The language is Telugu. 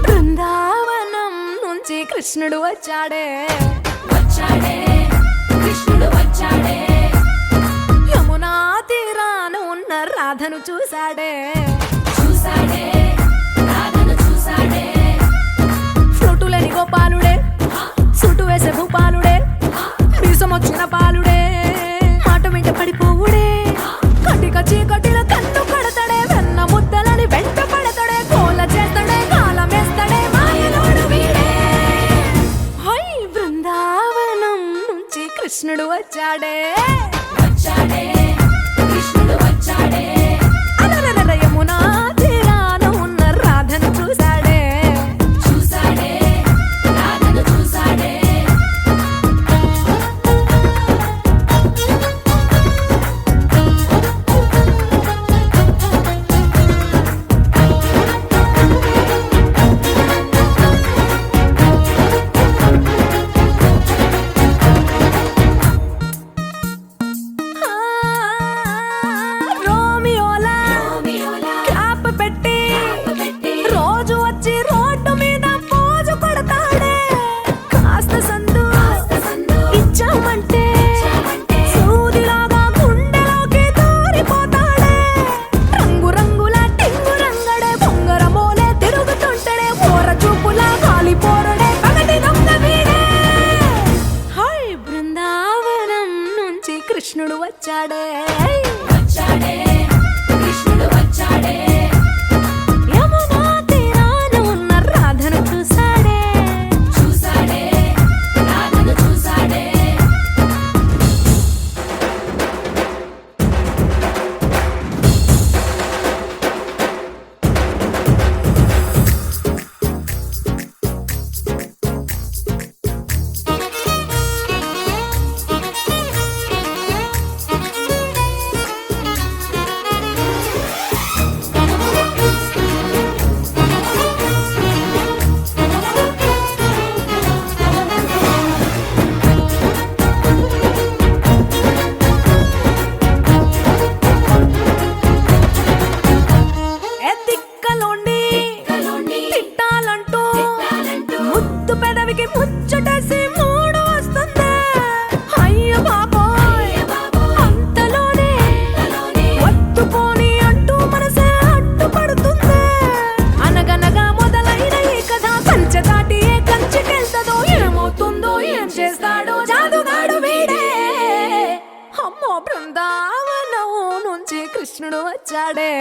బృందావనం నుంచి కృష్ణుడు వచ్చాడే కృష్ణుడు వచ్చాడే యమునా తీరాన ఉన్న రాధను చూశాడే రాధను చూశాడే ఫ్లూటులేని గోపాలుడే సుటు వేసే భూపాలుడే మీసమొచ్చిన పాలుడే మాట వెంట పడిపోవుడే కటిక చీకటిలో కన్ను కడతాడే వెన్న ముద్దలని వెంట పడతాడే కోల చేస్తాడే కాలమేస్తాడే మాయలోడు వీడే హై బృందావనం నుంచి కృష్ణుడు వచ్చాడే కృష్ణుడు వచ్చాడే అలరల యమునా తీరాన ఉన్న రాధను చూశాడే రాధను చూశాడే ఆ, రోమియోలా క్యాప్ పెట్టి రోజు వచ్చి రోడ్డు మీద పోజు కొడతాడే కాస్త సందు ఇచ్చామంటే సూదిలాగా గుండెలోకి దూరిపోతాడే రంగు రంగుల టింగు రంగడే బొంగరమోలే తిరుగుతుంటాడే ఓర చూపులా కాలిపోరడే పగటి దొంగ వీడే హై బృందావనం నుంచి కృష్ణుడు వచ్చాడే కృష్ణుడు వచ్చాడే యమునా తీరాన ఉన్న రాధను చూశాడే రాధను చూశాడే ఎత్తిక్కలోండి తిట్టాలంటూ ముద్దు పెదవికి ముచ్చటేసి మూడు వస్తుంది అయ్య బాబోయ్ అంతలోనే ఒత్తుకొని అంటూ మనసే అడ్డుపడుతుంది అనగనగా మొదలైన ఈ కథ కంచె దాటి ఏ కంచెకెళ్తదో ఏమవుతుందో ఏం చేస్తాడో జాదుగాడు వీడే అమ్మో బృందావనం నుంచి కృష్ణుడు వచ్చాడే